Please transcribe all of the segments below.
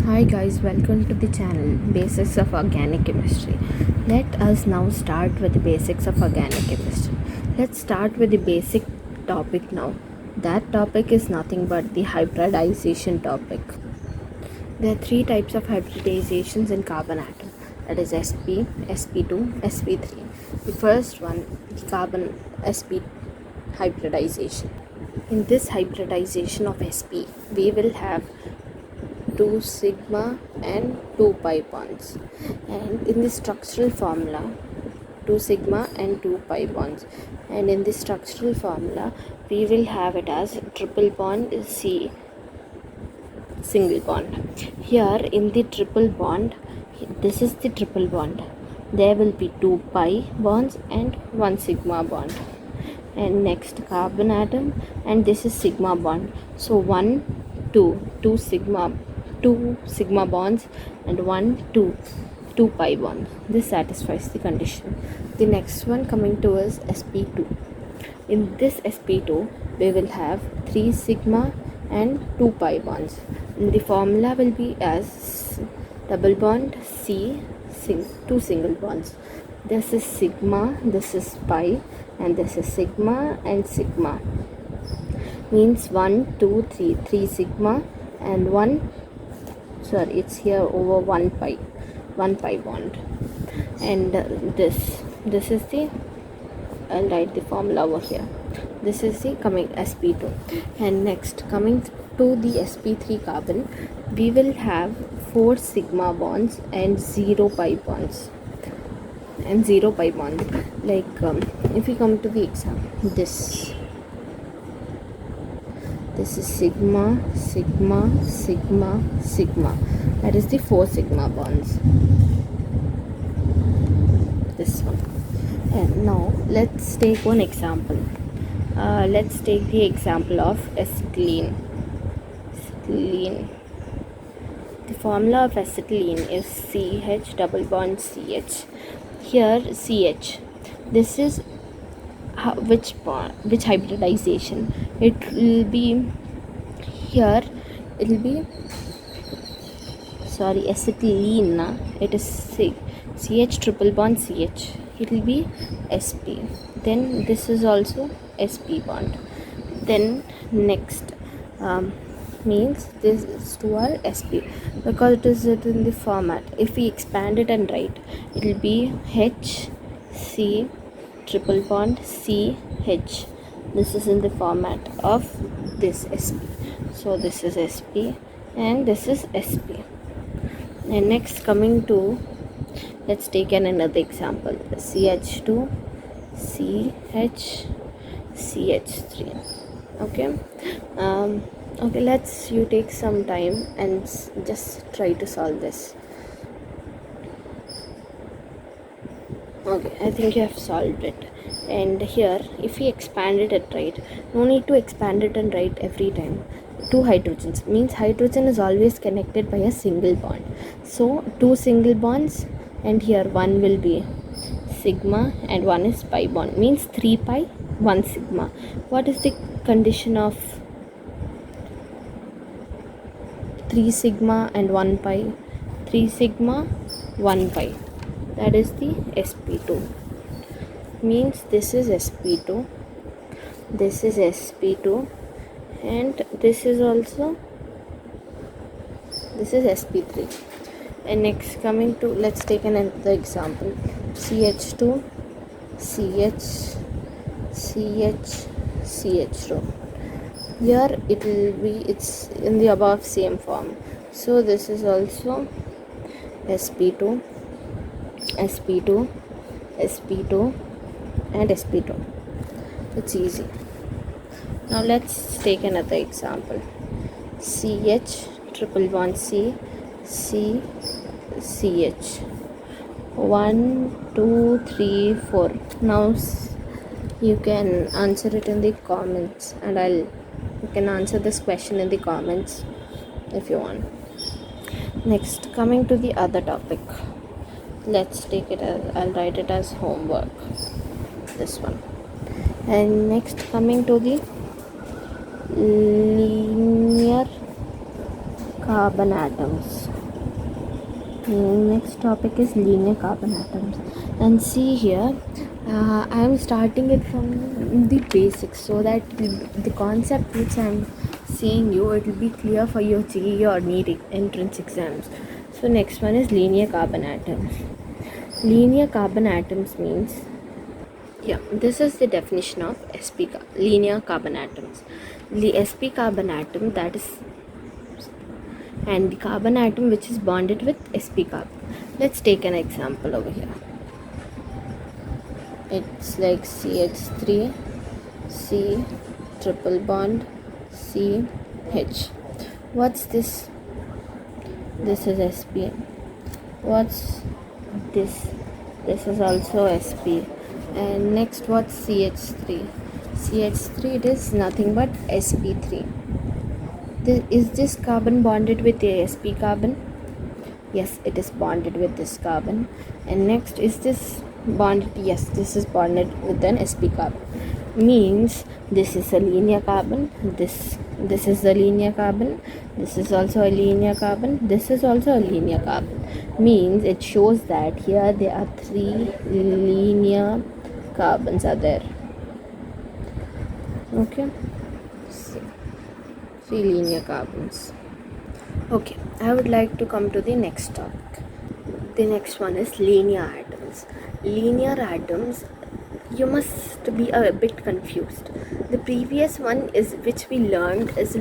Hi guys, welcome to the channel Basics of Organic Chemistry. Let us now start with the basics of organic chemistry. Let's start with the basic topic now. That topic is nothing but the hybridization topic. There are three types of hybridizations in carbon atom, that is sp, sp2, sp3. The first one, the carbon sp hybridization. In this hybridization of sp, we will have 2 sigma and 2 pi bonds, and in the structural formula 2 sigma and 2 pi bonds, and in the structural formula we will have it as triple bond C single bond. Here in the triple bond, this is the triple bond, there will be 2 pi bonds and 1 sigma bond. And next carbon atom, and this is sigma bond, so 1 2 sigma bonds and 2 pi bonds. This satisfies the condition. The next one coming to us sp2. In this sp2 we will have 3 sigma and 2 pi bonds, and the formula will be as double bond C 2 single bonds. This is sigma, this is pi, and this is sigma and sigma, means 1 2 3 sigma and it's here over 1 pi bond. And this is the, I'll write the formula over here. This is the coming sp2. And next coming to the sp3 carbon, we will have 4 sigma bonds and 0 pi bonds, like if we come to the example, this is sigma, that is the 4 sigma bonds, this one. And now let's take one example. Let's take the example of acetylene. The formula of acetylene is CH double bond CH. Here CH, this is which hybridization? It will be here, it will be acetylene, it is CH triple bond CH, it will be sp. Then this is also sp bond. Then next means this is to our sp, because it is in the format. If we expand it and write, it will be H C triple bond C H. This is in the format of this sp, so this is sp and this is sp. And next coming to, let's take another example, CH2 CH3. okay let's you take some time and just try to solve this. Okay, I think you have solved it. And here if we expand it and write, no need to expand it and write every time. 2 hydrogens means hydrogen is always connected by a single bond, so 2 single bonds, and here one will be sigma and one is pi bond, means 3 pi 1 sigma. What is the condition of 3 sigma and 1 pi? 3 sigma 1 pi, that is the sp2, means this is sp2, this is sp2, and this is also, this is sp3. And next coming to, let's take another example, CH2 CH2. Here it will be, it's in the above same form, so this is also sp2 and sp2. It's easy. Now let's take another example, CH triple bond CH 1 2 3 4. Now you can answer it in the comments, and you can answer this question in the comments if you want. Next coming to the other topic, let's take it as, I'll write it as homework, this one. And next coming to the linear carbon atoms. Next topic is linear carbon atoms, and see here I am starting it from the basics so that the concept which I am saying you, it will be clear for your GE or NEET entrance exams. So next one is linear carbon atoms. Linear carbon atoms means, yeah, this is the definition of linear carbon atoms. The sp carbon atom, that is, and the carbon atom which is bonded with sp carbon. Let's take an example over here. It's like CH3 C triple bond CH. What's this? This is sp. What's this? This is also sp. And next, what's CH3? CH3, it is nothing but sp3. Is this carbon bonded with a sp carbon? Yes, it is bonded with this carbon. And next, is this bonded? Yes, this is bonded with an sp carbon. Means this is a linear carbon. This is a linear carbon. This is also a linear carbon. This is also a linear carbon. Means it shows that here there are 3 linear carbons are there. Okay, 3 linear carbons. Okay, I would like to come to the next topic. The next one is linear atoms. Linear atoms, you must be a bit confused. The previous one is which we learned is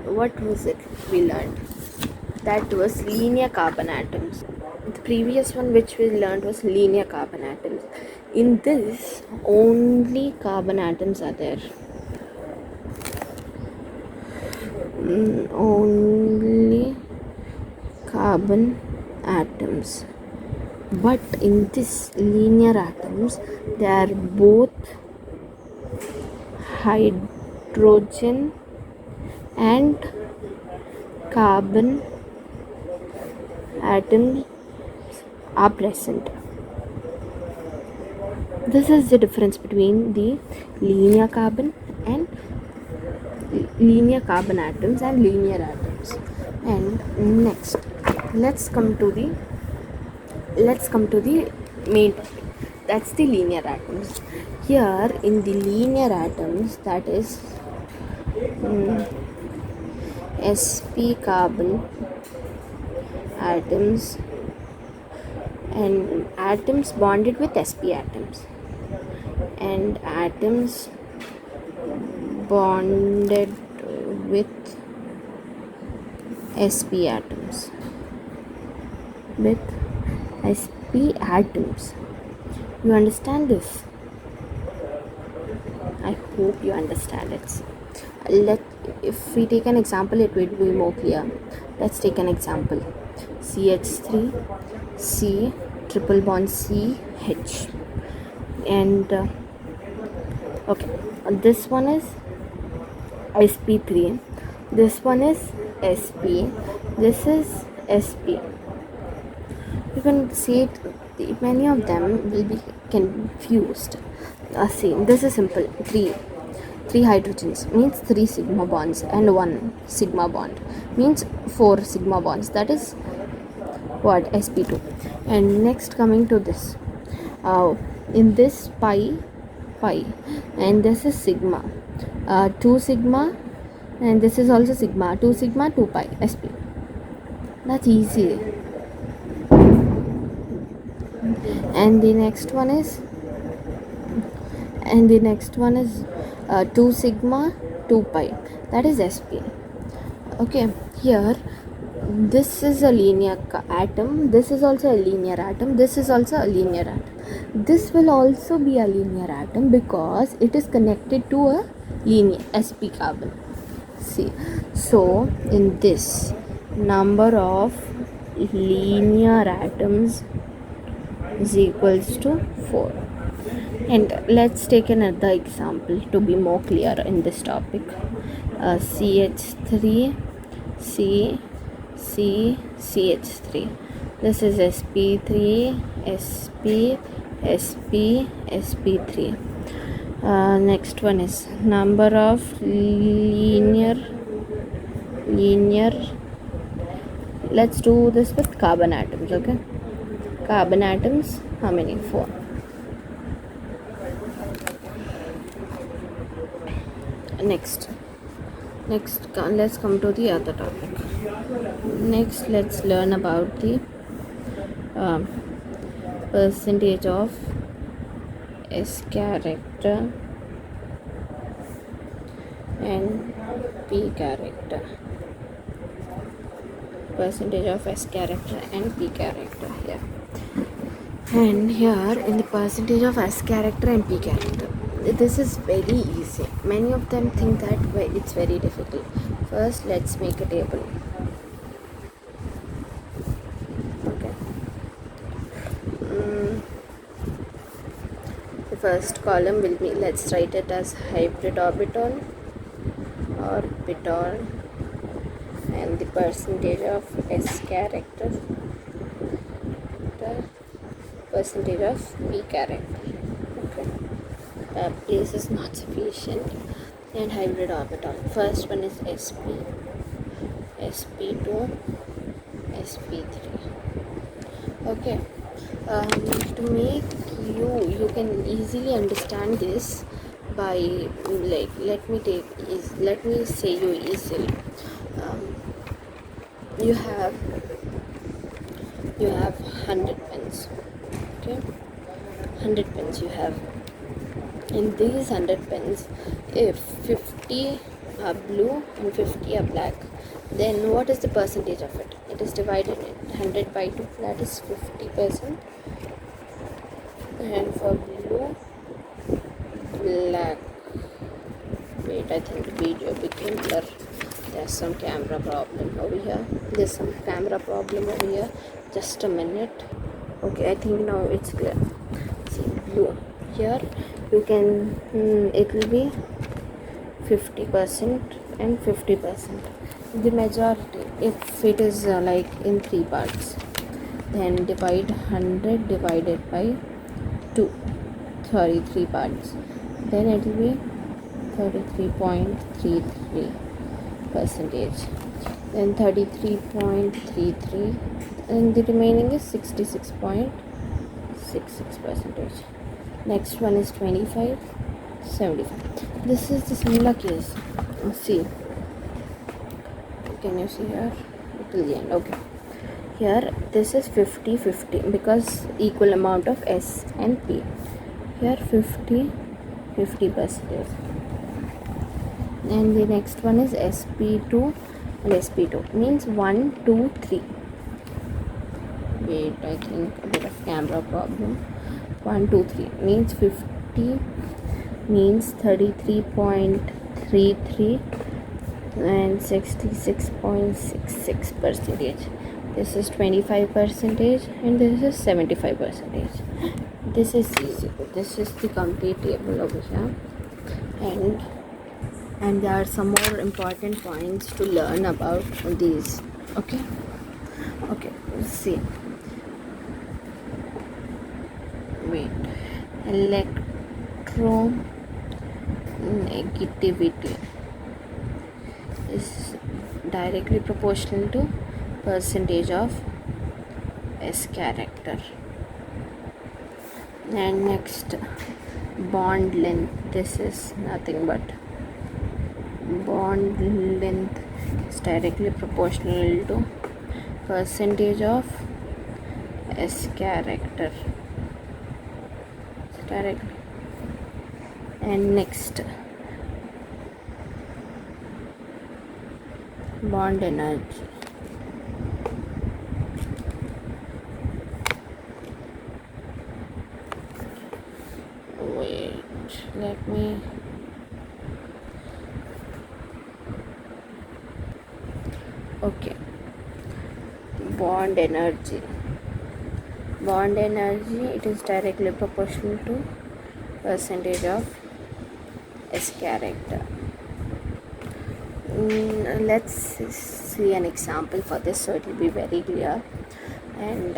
what was it we learned? That was linear carbon atoms. The previous one which we learned was linear carbon atoms. In this, only carbon atoms are there. Only carbon atoms. But in this linear atoms, they are both hydrogen and carbon atoms are present. This is the difference between the linear carbon atoms and linear atoms. And next, let's come to the main topic. That's the linear atoms. Here in the linear atoms, that is sp carbon atoms and atoms bonded with sp atoms and atoms bonded with sp atoms You understand this? I hope you understand it. If we take an example, it will be more clear. Let's take an example. CH3 C triple bond CH. And okay, this one is sp3, this one is sp, this is sp. You can see it, many of them will be confused. See, this is simple. Three hydrogens means 3 sigma bonds and 1 sigma bond means 4 sigma bonds. That is what? sp2. And next, coming to this, in this pi, and this is sigma, 2 sigma, and this is also sigma, 2 sigma, 2 pi, sp. That's easy. And the next one is 2 sigma, 2 pi, that is sp. Okay, here this is a linear atom, this is also a linear atom, this is also a linear atom. This will also be a linear atom because it is connected to a linear sp carbon. See, so in this, number of linear atoms is equals to 4. And let's take another example to be more clear in this topic. CH3 CH3. This is sp3 sp sp3. Next one is number of linear let's do this with carbon atoms. Okay, carbon atoms, how many? 4. Next, let's come to the other topic. Next, let's learn about the um, percentage of S character and P character. Percentage of S character and P character here. And here in the percentage of S character and P character, this is very easy. Many of them think that it's very difficult. First, let's make a table. Okay. The first column will be, let's write it as hybrid orbital, and the percentage of S character, the percentage of P character. Okay. Place is not sufficient. And hybrid orbital. First one is sp, sp2, sp3. Okay. To make you can easily understand this by, like, let me say you easily. You have 100 pens. Okay, 100 pens you have. In these 100 pens, if 50 are blue and 50 are black, then what is the percentage of it? It is divided in 100 by 2, that is 50%. And for blue, black, wait, I think the video became blur. There's some camera problem over here. Just a minute. Okay, I think now it's clear. See, blue. Here you can, it will be 50% and 50%. The majority, if it is like in 3 parts, then divide 100 divided by 3 parts, then it will be 33.33%, then 33.33, and the remaining is 66.66%. Next one is 25, 75. This is the similar case. See, can you see here till the end? Okay, here this is 50-50 because equal amount of S and P. Here 50%. And the next one is sp2 and sp2, means 1 2 3. Wait, I think a bit of camera problem. 1 2 3 means 50 means 33.33 and 66.66%. This is 25% and this is 75%. This is easy. This is the complete table over here, and there are some more important points to learn about these. Okay, let's see. Wait, electronegativity is directly proportional to percentage of S character. And next, bond length. This is nothing but bond length is directly proportional to percentage of S character. Directly. And next, bond energy. Wait, let me. Okay, bond energy, it is directly proportional to percentage of S character. Let's see an example for this so it will be very clear. And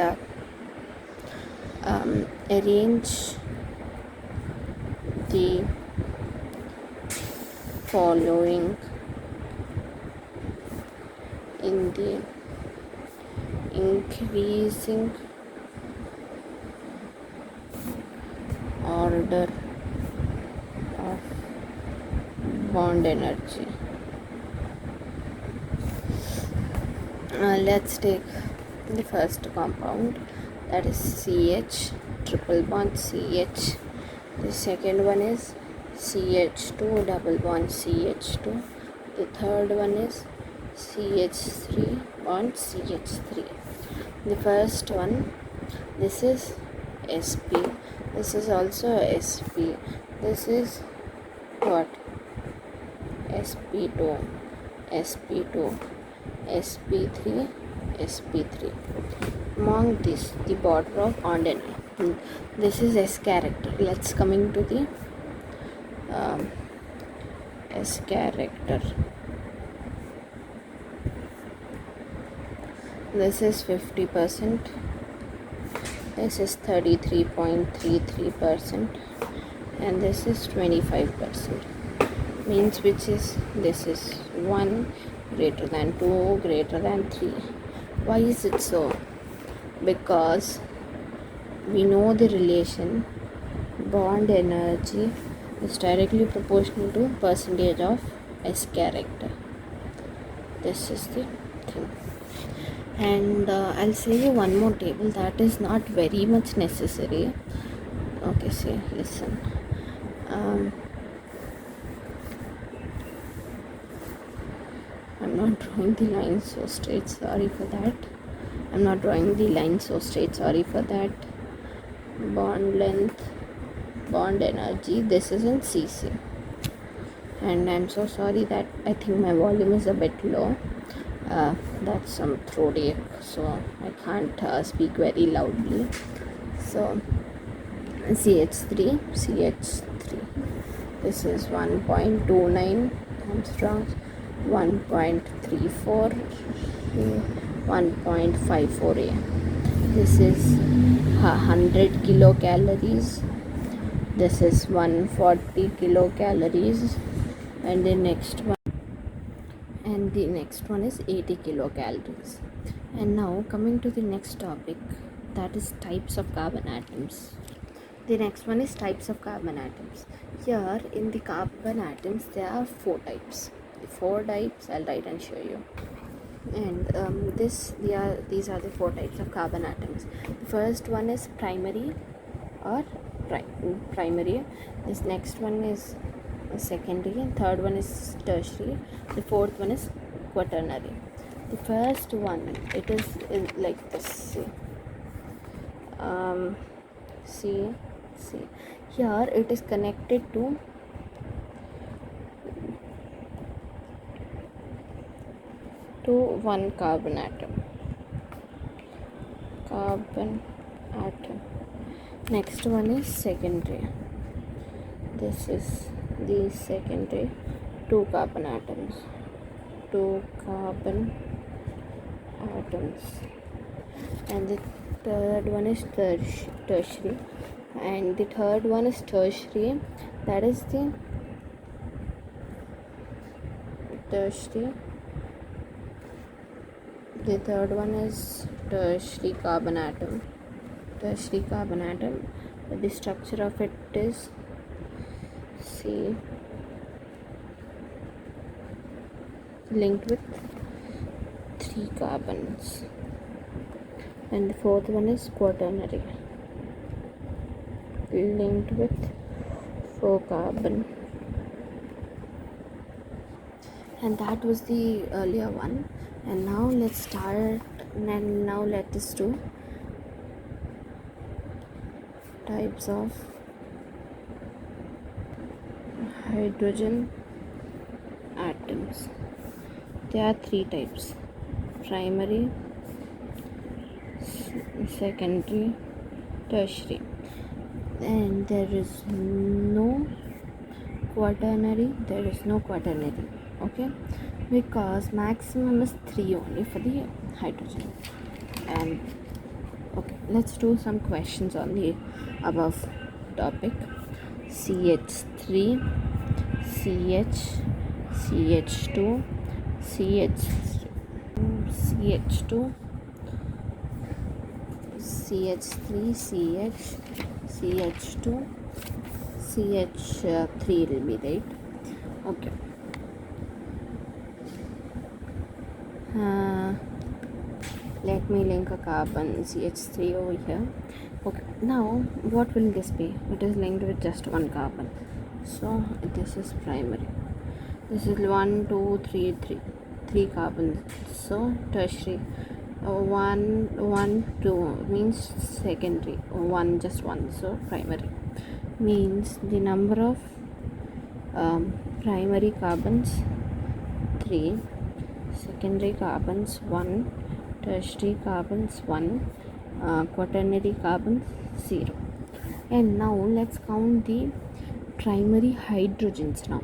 arrange the following in the increasing order of bond energy. Let's take the first compound, that is CH, triple bond CH. The second one is CH2, double bond CH2. The third one is CH3 bond CH3. The first one, this is SP, this is also SP, this is what? SP2, SP2, SP3, SP3. Among this, the border of bond energy. This is S character. Let's coming to the S character. This is 50%. This is 33.33%, and this is 25%. Means which is, this is 1 greater than 2 greater than 3. Why is it so? Because we know the relation bond energy is directly proportional to percentage of S character. This is the thing. And I'll say you one more table that is not very much necessary. Okay, see, listen. I'm not drawing the line so straight, sorry for that. Bond length, bond energy, this is in cc. And I'm so sorry that I think my volume is a bit low. That's some throat ache, so I can't speak very loudly. So CH3, this is 1.29 Armstrongs, 1.34, 1.54 A. This is 100 kilocalories. This is 140 kilocalories, and the next one is 80 kilocalories. And now coming to the next topic, that is types of carbon atoms. The next one is types of carbon atoms. Here in the carbon atoms there are 4 types. The 4 types I'll write and show you. And these are the 4 types of carbon atoms. The first one is primary or primary. This next one is secondary, third one is tertiary, the fourth one is quaternary. The first one, it is like this. See, here it is connected to one carbon atom. Next one is secondary. This is the secondary, 2 carbon atoms. And the third one is tertiary, and the third one is tertiary, that is the tertiary. The third one is tertiary carbon atom. The structure of it is, see, linked with 3 carbons. And the fourth one is quaternary, linked with 4 carbon. And that was the earlier one. And now let's start, and now let us do types of hydrogen atoms. There are 3 types: primary, secondary, tertiary. And there is no quaternary. Okay, because maximum is 3 only for the hydrogen. And okay, let's do some questions on the above topic. CH3, CH2, CH2, CH3 CH CH2 CH3 will be right. Okay. Let me link a carbon CH3 over here. Okay, now what will this be? It is linked with just one carbon, so this is primary. This is 1 2 3 3 3 carbons, so tertiary. 1 2 means secondary. 1 just 1, so primary. Means the number of primary carbons 3, secondary carbons 1, tertiary carbons 1, quaternary carbons 0. And now let's count the primary hydrogens. Now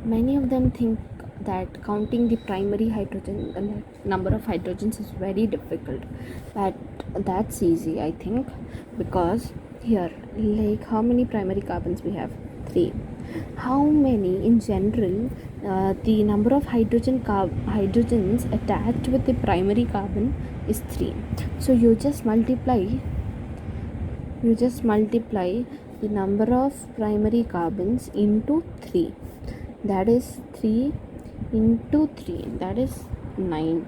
many of them think that counting the primary hydrogen, the number of hydrogens, is very difficult, but that's easy, I think, because here, like, how many primary carbons we have? 3. How many in general? The number of hydrogens attached with the primary carbon is 3. So you just multiply the number of primary carbons into 3. That is 3 into 3, that is 9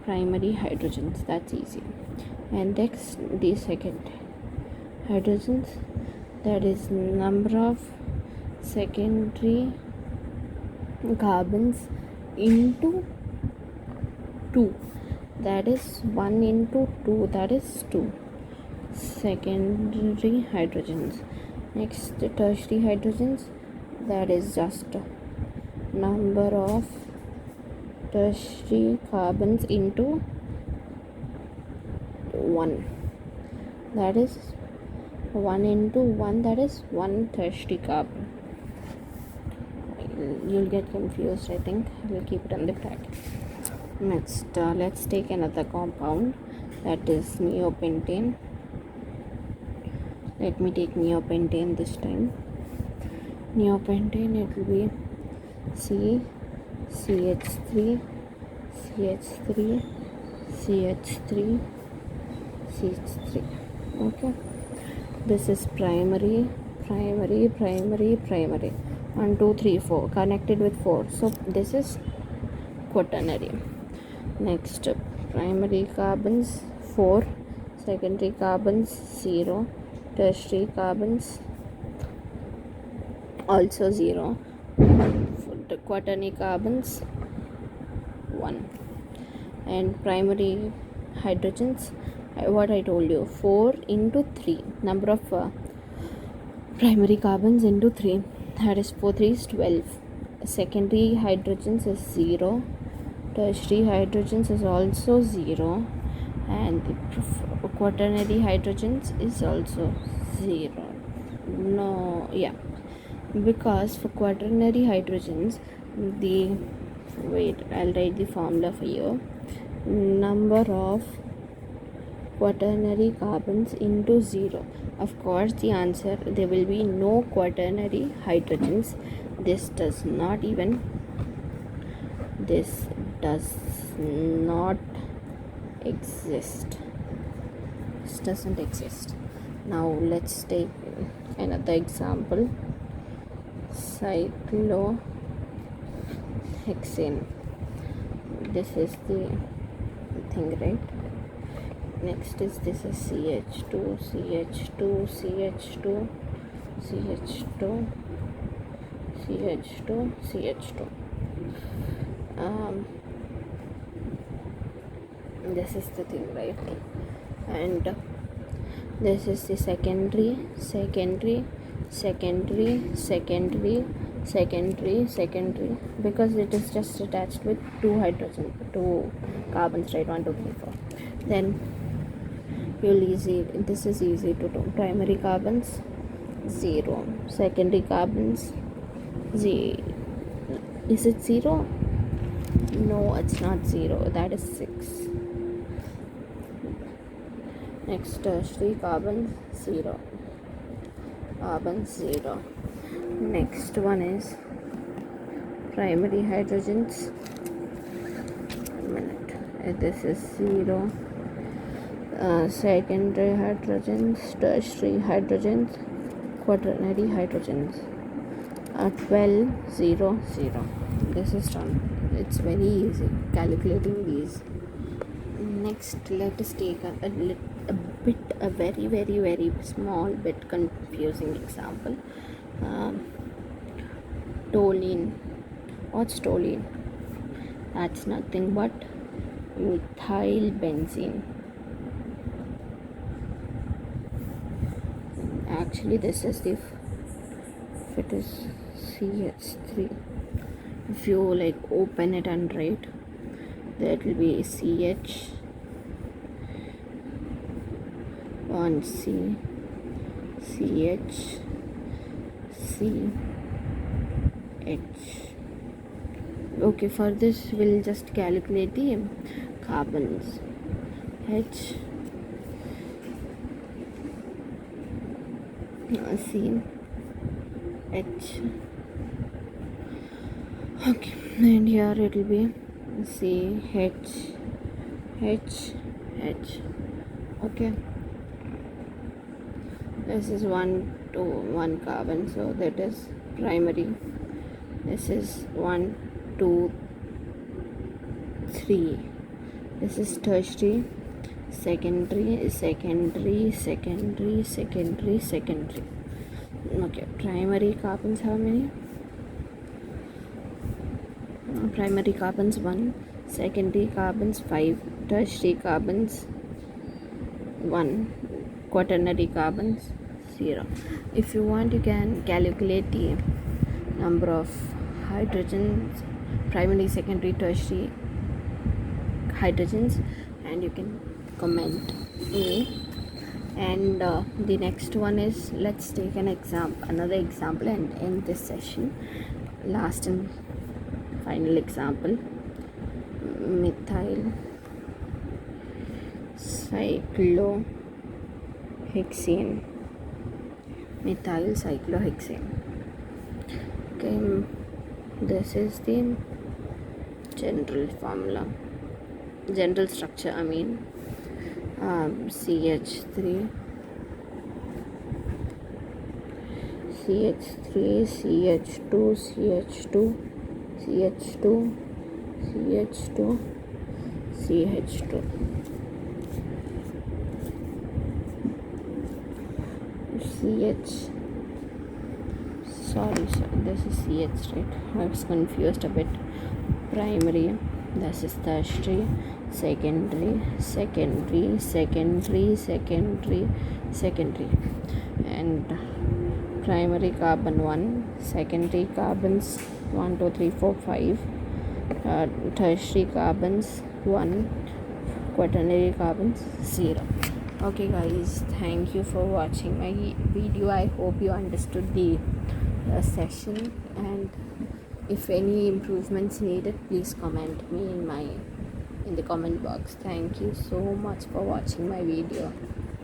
primary hydrogens. That's easy. And next, the second hydrogens, that is number of secondary carbons into 2, that is 1 into 2, that is 2 secondary hydrogens. Next, the tertiary hydrogens, that is just number of tertiary carbons into 1, that is 1 into 1, that is 1 tertiary carbon. You'll get confused, I think. We'll keep it on the bracket. Next, let's take another compound, that is neopentane. Let me take neopentane this time. Neopentane, it will be CH3 CH3 CH3 CH3. Okay, this is primary 1 2 3 4 connected with 4, so this is quaternary. Next, primary carbons 4, secondary carbons 0, tertiary carbons also 0, the quaternary carbons 1. And primary hydrogens, what I told you, 4 into 3, number of primary carbons into 3, that is 4 3 is 12. Secondary hydrogens is 0, tertiary hydrogens is also 0, and the quaternary hydrogens is also 0. No, yeah, because for quaternary hydrogens, the I'll write the formula for you. Number of quaternary carbons into 0. Of course, the answer, there will be no quaternary hydrogens. This does not exist. This doesn't exist. Now let's take another example. Cyclohexane. This is the thing, right? Next is, this is CH2 CH2 CH2 CH2 CH2 CH2. This is the thing, right? And this is the secondary, because it is just attached with 2 carbons, right? 1 2 3 4. Then this is easy to do. Primary carbons 0, secondary carbons 0. Is it 0? No, it's not 0, that is 6. Next, tertiary carbon 0. Next one is primary hydrogens. 1 minute, this is 0. Secondary hydrogens, tertiary hydrogens, quaternary hydrogens. 12, 0, 0. This is done. It's very easy calculating these. Next, let us take a very small bit confusing example. Toluene. What's toluene? That's nothing but methyl benzene. Actually, this is if it is CH3. If you like open it and write, that will be CH, 1C, CH, C, H. Okay, for this we'll just calculate the carbons. H, C, H. Okay, and here it will be C, H, H, H. Okay, this is 1 to 1 carbon, so that is primary. This is 1, 2, 3. This is tertiary, secondary. Okay, primary carbons how many? Primary carbons 1, secondary carbons 5, tertiary carbons 1, quaternary carbons 0. If you want, you can calculate the number of hydrogens, primary, secondary, tertiary hydrogens, and you can comment me. And the next one is, let's take another example and end this session. Last and final example, methyl cyclohexane. Okay, this is the general structure. CH3, CH2, CH2. Sorry, this is CH, right? I was confused a bit. Primary, this is tertiary, secondary, and primary carbon 1, secondary carbons 1, 2, 3, 4, 5, tertiary carbons 1, quaternary carbons 0. Okay guys, thank you for watching my video. I hope you understood the session, and if any improvements needed, please comment me in the comment box. Thank you so much for watching my video.